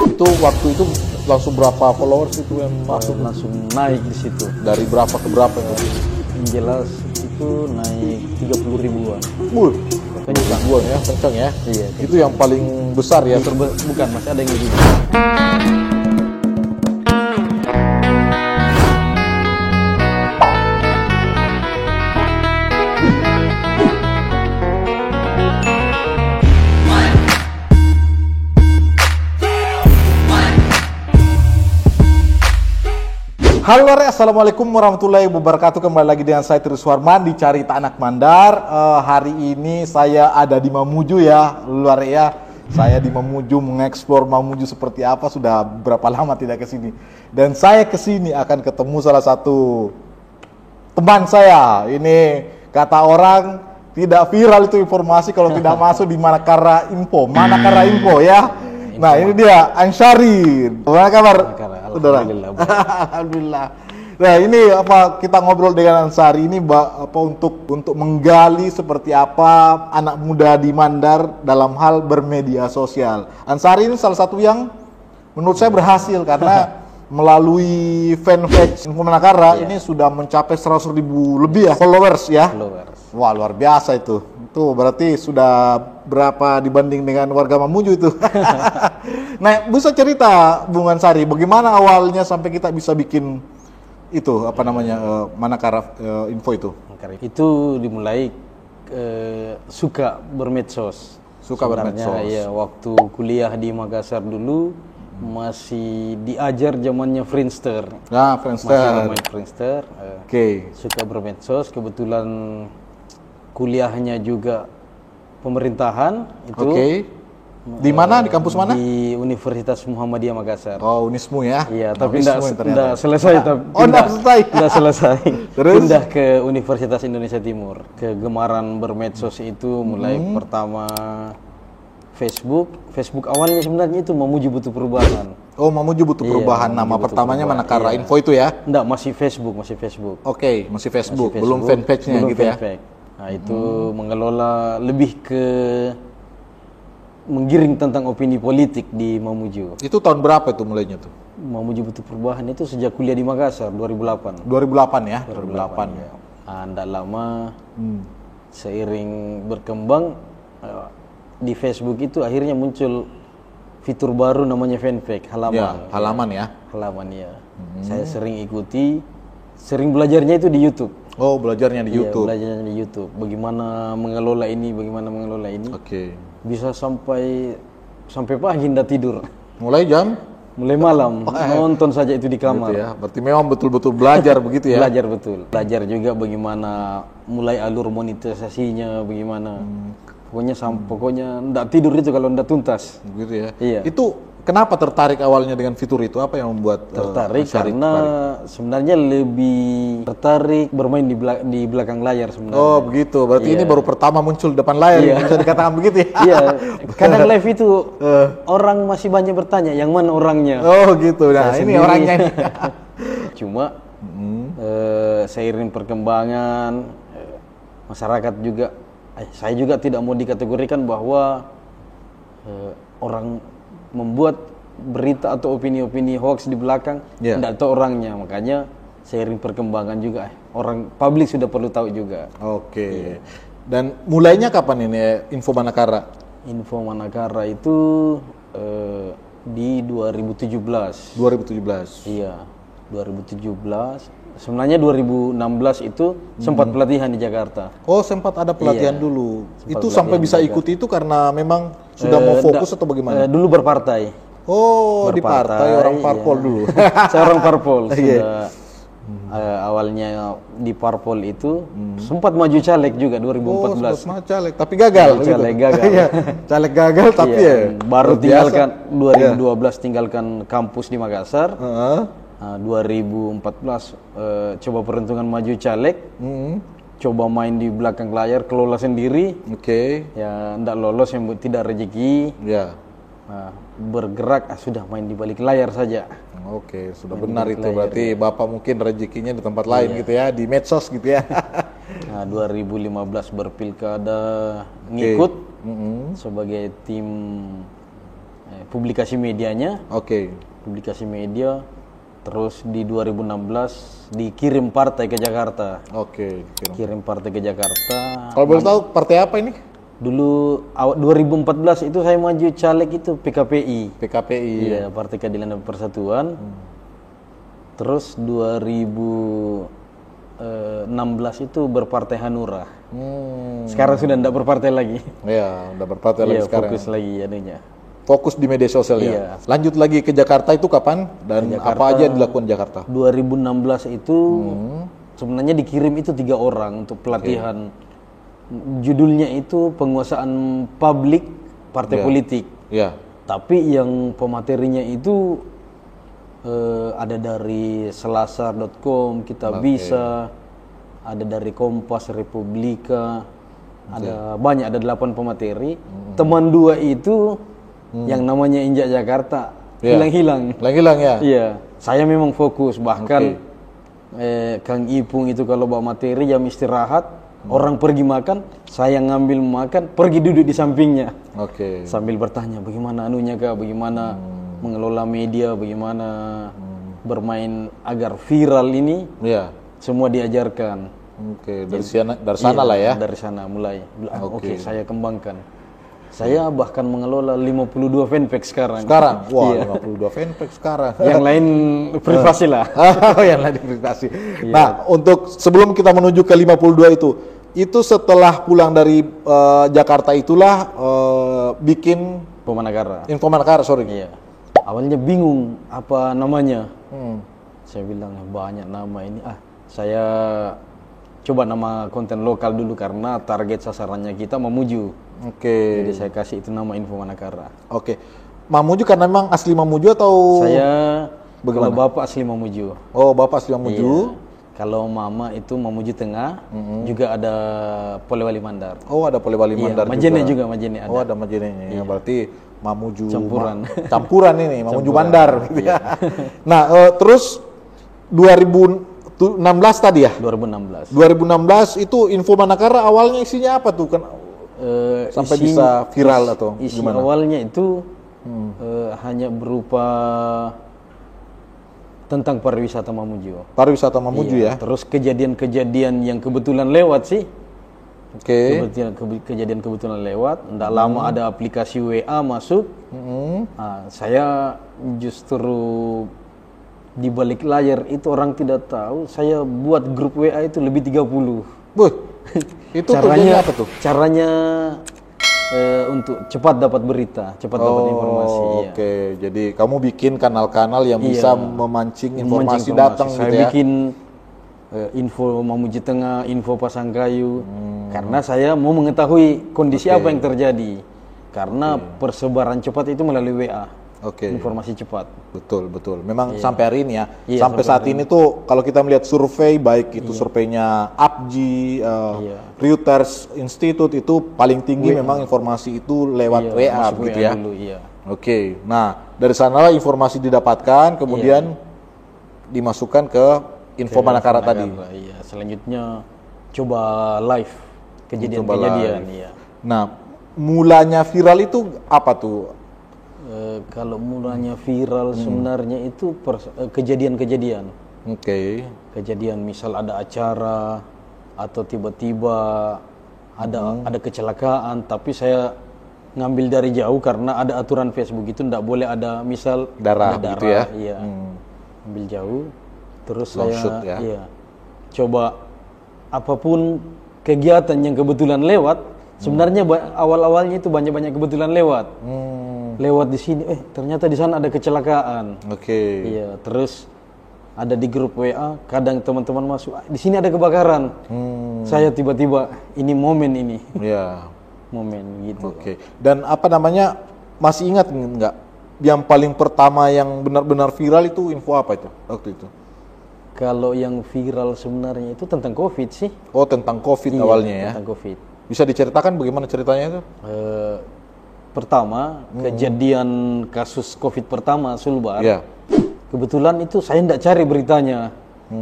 Itu waktu itu langsung berapa followers itu yang masuk? Langsung naik di situ. Dari berapa ke berapa itu? Yang jelas itu naik 30 ribuan. Kencang gua ya, kencang ya. Iya. Itu yang paling besar ya. Bukan, masih ada yang lebih. Halo, assalamualaikum warahmatullahi wabarakatuh. Kembali lagi dengan saya Tirus Warman di Carita Anak Mandar. Hari ini saya ada di Mamuju ya, luar ya. Saya di Mamuju mengeksplor Mamuju seperti apa. Sudah berapa lama tidak ke sini. Dan saya ke sini akan ketemu salah satu teman saya. Ini kata orang tidak viral itu informasi kalau tidak masuk di Manakara Info. Manakara Info ya. Nah ini dia Ansyari. Bagaimana kabar? Alhamdulillah. Alhamdulillah. Nah ini apa kita ngobrol dengan Ansyari ini apa untuk menggali seperti apa anak muda di Mandar dalam hal bermedia sosial. Ansyari ini salah satu yang menurut saya berhasil karena melalui fanpage Info Manakara ini sudah mencapai 100.000 lebih ya followers ya. Wah luar biasa itu. Itu berarti sudah berapa dibanding dengan warga Mamuju itu. Nah, bisa cerita Bung Ansyari, bagaimana awalnya sampai kita bisa bikin itu apa namanya Manakara Info itu? Itu dimulai suka bermedsos. Suka bermedsos. Ya, waktu kuliah di Makassar dulu masih diajar zamannya Friendster. Nah, Friendster. Masih main Friendster. Oke. Suka bermedsos, kebetulan kuliahnya juga pemerintahan itu. Oke. Di mana? Di kampus mana? Di Universitas Muhammadiyah Makassar. Oh, Unismu ya? Iya, tapi Unismu tidak selesai. Tidak selesai. Terus? Pindah ke Universitas Indonesia Timur. Kegemaran bermedsos itu mulai pertama Facebook awalnya sebenarnya itu Mamuju Butuh Perubahan. Oh, Mamuju Butuh Perubahan. Nama pertamanya Manakara Info itu ya? Enggak, masih Facebook. Oke, masih Facebook. Belum fanpage-nya gitu ya? Nah, itu mengelola lebih ke menggiring tentang opini politik di Mamuju. Itu tahun berapa itu mulainya tuh? Mamuju Butuh Perubahan itu sejak kuliah di Makassar 2008. 2008 ya? 2008 ya. Nggak lama seiring berkembang di Facebook itu akhirnya muncul fitur baru namanya fanpage, halaman. Ya, halaman ya. Halaman ya. Saya sering ikuti, sering belajarnya itu di YouTube. Oh, belajarnya di YouTube. Iya, belajarnya di YouTube. Bagaimana mengelola ini. Oke. Bisa sampai pagi tidak tidur. Mulai malam. Nonton saja itu di kamar. Gitu ya. Berarti memang betul-betul belajar begitu ya. Belajar betul. Belajar juga bagaimana mulai alur monetisasinya, bagaimana. Pokoknya tidak tidur itu kalau tidak tuntas. Gitu ya. Iya. Itu kenapa tertarik awalnya dengan fitur itu? Apa yang membuat tertarik? Karena sebenarnya lebih tertarik bermain di belakang layar sebenarnya. Oh begitu. Berarti ini baru pertama muncul depan layar. Bisa dikatakan begitu ya? Iya. Kadang live itu orang masih banyak bertanya, yang mana orangnya? Oh gitu. Nah ini orangnya ini. Cuma seiring perkembangan masyarakat juga, saya juga tidak mau dikategorikan bahwa orang membuat berita atau opini-opini hoax di belakang tidak tahu orangnya, makanya seiring perkembangan juga orang publik sudah perlu tahu juga. Oke. Dan mulainya kapan ini Info Manakara? Info Manakara itu di 2017. Iya, 2017. Sebenarnya 2016 itu sempat pelatihan di Jakarta. Oh, sempat ada pelatihan dulu. Itu sampai bisa ikuti itu karena memang sudah mau fokus atau bagaimana? Dulu berpartai. Oh, di partai orang parpol dulu. Saya orang parpol. Sudah awalnya di parpol itu sempat maju caleg juga 2014. Oh, sempat caleg, tapi gagal. Caleg gagal. Caleg gagal tapi baru tinggalkan 2012 tinggalkan kampus di Makassar. 2014 coba peruntungan maju caleg, coba main di belakang layar, kelola sendiri. Ya ndak lolos, yang tidak rezeki. Bergerak sudah main di balik layar saja. Sudah benar itu. Berarti Bapak mungkin rezekinya di tempat lain gitu ya, di medsos gitu ya. 2015 berpilkada ngikut sebagai tim publikasi medianya, Oke. publikasi media, terus di 2016 dikirim partai ke Jakarta. Oke. Kirim partai ke Jakarta. Kalau boleh tahu partai apa ini? Dulu 2014 itu saya maju caleg itu PKPI. PKPI. Iya, Partai Keadilan dan Persatuan. Terus 2016 itu berpartai Hanura. Sekarang sudah tidak berpartai lagi. Ya, udah berpartai lagi sekarang. Fokus lagi adanya. Fokus di media sosial ya. Iya. Lanjut lagi ke Jakarta itu kapan dan apa aja dilakukan di Jakarta? 2016 itu sebenarnya dikirim itu 3 orang untuk pelatihan. Judulnya itu penguasaan publik partai politik. Ya. Tapi yang pematerinya itu ada dari selasar.com, kita bisa, ada dari Kompas, Republika, ada banyak, ada 8 pemateri. Teman 2 itu yang namanya Injak Jakarta hilang-hilang. Hilang ya? Iya, saya memang fokus, bahkan Kang Ipung itu kalau bawa materi jam istirahat, orang pergi makan, saya ngambil makan, pergi duduk di sampingnya. Oke. Sambil bertanya bagaimana anunya Kak, bagaimana mengelola media, bagaimana bermain agar viral ini. Iya. Semua diajarkan. Oke, dari sana lah ya. Dari sana mulai. Oke, saya kembangkan. Saya bahkan mengelola 52 fanpage sekarang. Sekarang? Wah, 52 fanpage sekarang. Yang lain privasi lah. Oh, yang lain privasi. Nah, untuk sebelum kita menuju ke 52 itu setelah pulang dari Jakarta itulah bikin Pemanakara. Infomanakara, sorry. Iya. Awalnya bingung apa namanya. Saya bilang banyak nama ini. Saya coba nama konten lokal dulu karena target sasarannya kita Mamuju. Oke. Jadi saya kasih itu nama Infomanakara. Oke. Mamuju karena memang asli Mamuju atau? Saya bagaimana? Kalau bapak asli Mamuju. Oh, bapak asli Mamuju. Iya. Kalau mama itu Mamuju Tengah, juga ada Polewali Mandar. Oh, ada Polewali Mandar Majene juga, Majene ada. Oh, ada Majene. Ya, berarti Mamuju campuran ini, Mamuju Mandar gitu ya. Nah, terus 2016 tadi ya? 2016. 2016 itu Infomanakara awalnya isinya apa tuh kan? Sampai bisa viral atau isi gimana? Awalnya itu hanya berupa tentang pariwisata Mamuju. Pariwisata Mamuju ya. Terus kejadian-kejadian yang kebetulan lewat sih. Oke. Kejadian kebetulan lewat. Nggak lama ada aplikasi WA masuk. Nah, saya justru di balik layar itu orang tidak tahu. Saya buat grup WA itu lebih 30. Itu caranya apa tuh? Caranya untuk cepat dapat berita, cepat dapat informasi. Oke, jadi kamu bikin kanal-kanal yang bisa memancing informasi datang gitu ya? Saya bikin info Mamuju Tengah, info Pasangkayu, karena saya mau mengetahui kondisi apa yang terjadi. Karena persebaran cepat itu melalui WA. Informasi cepat. Betul. Memang sampai hari ini ya. Sampai saat ini tuh kalau kita melihat survei, baik itu surveinya APJI, Reuters Institute, itu paling tinggi memang informasi itu lewat WA gitu ya. Dulu, Oke. Nah, dari sanalah informasi didapatkan, kemudian dimasukkan ke Infomanakara tadi. Iya. Selanjutnya coba live kejadian-kejadian. Iya. Nah, mulanya viral itu apa tuh? Kalau mulanya viral sebenarnya itu kejadian-kejadian. Kejadian misal ada acara atau tiba-tiba ada kecelakaan, tapi saya ngambil dari jauh karena ada aturan Facebook itu tidak boleh ada misal darah gitu ya. Iya. Ambil jauh, terus Langsung, saya coba apapun kegiatan yang kebetulan lewat. Sebenarnya awal-awalnya itu banyak-banyak kebetulan lewat. Lewat di sini, ternyata di sana ada kecelakaan. Iya, terus ada di grup WA, kadang teman-teman masuk, di sini ada kebakaran. Saya tiba-tiba, ini momen ini. Iya. Momen gitu. Dan apa namanya, masih ingat nggak? Yang paling pertama yang benar-benar viral itu info apa itu waktu itu? Kalau yang viral sebenarnya itu tentang COVID sih. Oh, tentang COVID awalnya ya? Tentang COVID. Bisa diceritakan bagaimana ceritanya itu? Pertama, kejadian kasus COVID pertama Sulbar. Iya. Kebetulan itu saya tidak cari beritanya.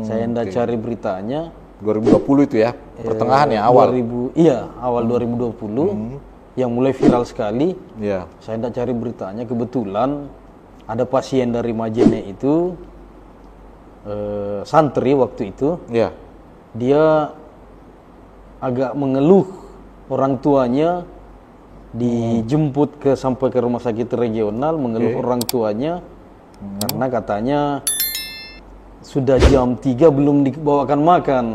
Saya tidak cari beritanya. 2020 itu ya? Pertengahan ya, awal? Awal 2020. yang mulai viral sekali. Ya. Saya tidak cari beritanya, kebetulan ada pasien dari Majene itu, santri waktu itu, Ya. dia agak mengeluh orang tuanya dijemput sampai ke rumah sakit regional, mengeluh orang tuanya karena katanya sudah jam 3 belum dibawakan makan.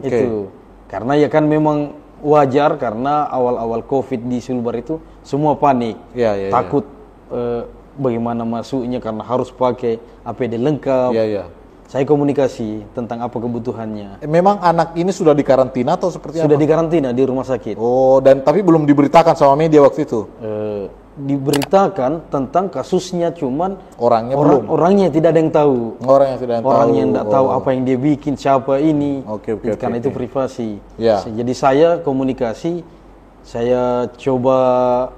Itu karena ya kan memang wajar karena awal-awal COVID di Sulbar itu semua panik, takut bagaimana masuknya karena harus pakai APD lengkap. Saya komunikasi tentang apa kebutuhannya. Memang anak ini sudah dikarantina atau seperti apa? Sudah dikarantina di rumah sakit. Oh, dan tapi belum diberitakan sama media waktu itu? Diberitakan tentang kasusnya, cuman orangnya tidak ada yang tahu. Orangnya tidak tahu apa yang dia bikin, siapa ini. Karena itu privasi. Jadi saya komunikasi, saya coba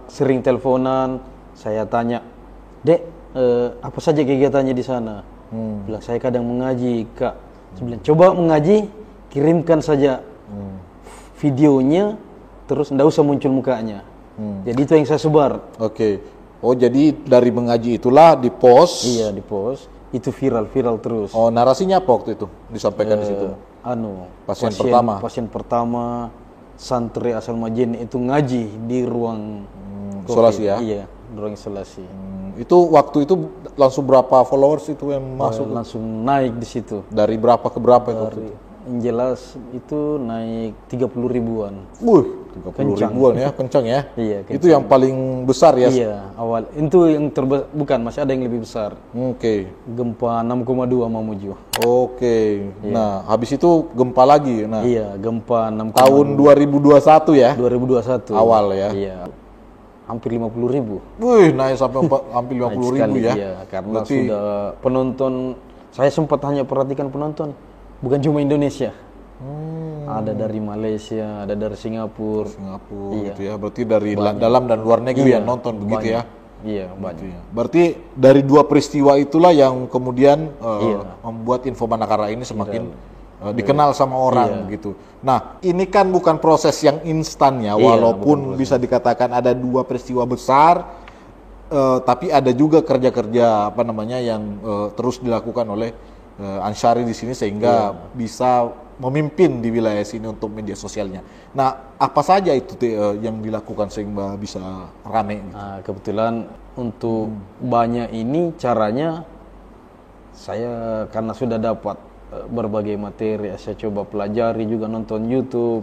sering teleponan, saya tanya, "Dek, apa saja kegiatannya di sana?" Bilang, "Saya kadang mengaji, Kak." Saya bilang, "Coba mengaji, kirimkan saja videonya, terus ndak usah muncul mukanya." Jadi itu yang saya sebar. Oh, jadi dari mengaji itulah di-post? Iya, di-post. Itu viral terus. Oh, narasinya apa waktu itu disampaikan di situ? Pasien pertama santri asal Majene itu ngaji di ruang isolasi ya? Iya, ruang isolasi. Itu waktu itu langsung berapa followers itu yang masuk? Langsung naik di situ. Dari berapa ke berapa itu? Yang jelas itu naik 30 ribuan. 30 ribuan ya, kencang ya? Iya, kencang. Itu yang paling besar ya? Iya, awal. Itu yang bukan, masih ada yang lebih besar. Gempa 6,2 Mamuju. Iya. Nah, habis itu gempa lagi. Nah, iya, gempa 6,2. Tahun 2021 ya? 2021. Awal ya? Iya. Hampir 50 ribu. Naik sampai hampir 50 ribu ya? Iya, karena sudah penonton, saya sempat hanya perhatikan penonton, bukan cuma Indonesia. Ada dari Malaysia, ada dari Singapura. Iya. Gitu ya. Berarti dari dalam dan luar negeri yang nonton begitu ya? Iya, banyak. Berarti dari dua peristiwa itulah yang kemudian membuat Info Manakara ini semakin dikenal sama orang gitu. Nah, ini kan bukan proses yang instan ya, walaupun bisa dikatakan ada dua peristiwa besar, tapi ada juga kerja-kerja yang terus dilakukan oleh Ansyari di sini sehingga bisa memimpin di wilayah sini untuk media sosialnya. Nah, apa saja itu yang dilakukan sehingga bisa rame? Gitu? Kebetulan untuk banyak ini caranya saya karena sudah dapat berbagai materi, saya coba pelajari juga nonton YouTube.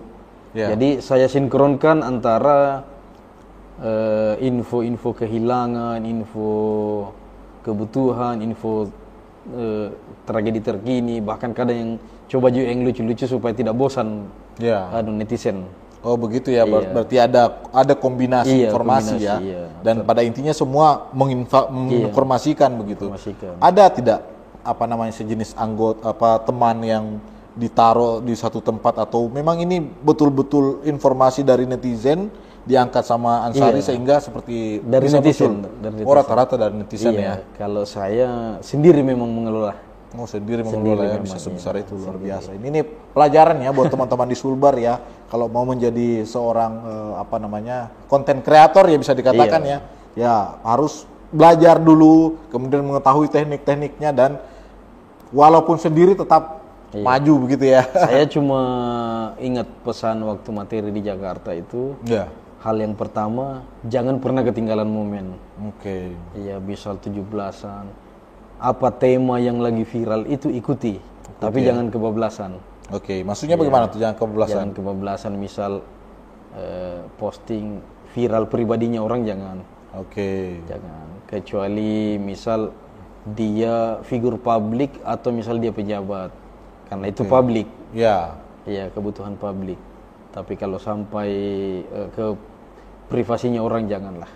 Jadi saya sinkronkan antara info-info kehilangan, info kebutuhan, info tragedi terkini, bahkan kadang yang coba juga yang lucu-lucu supaya tidak bosan netizen. Oh begitu ya, berarti ada kombinasi informasi ya. Dan pada intinya semua menginformasikan begitu. Ada tidak sejenis teman yang ditaruh di satu tempat, atau memang ini betul-betul informasi dari netizen diangkat sama Ansyari sehingga seperti dari netizen. Rata-rata dari netizen ya. Kalau saya sendiri memang mengelola. Sendiri mengelola ya, bisa sebesar itu, luar biasa. Ini pelajaran ya buat teman-teman di Sulbar ya, kalau mau menjadi seorang konten kreator ya bisa dikatakan ya harus belajar dulu, kemudian mengetahui teknik-tekniknya, dan walaupun sendiri tetap maju begitu ya. Saya cuma ingat pesan waktu materi di Jakarta itu. Hal yang pertama, jangan pernah ketinggalan momen. Iya, misal 17-an, apa tema yang lagi viral itu ikuti, tapi jangan kebablasan. Maksudnya bagaimana tuh jangan kebablasan? Jangan kebablasan, misal posting viral pribadinya orang jangan. Jangan, kecuali misal dia figur publik atau misal dia pejabat, karena itu publik. Iya, kebutuhan publik. Tapi kalau sampai ke privasinya orang janganlah.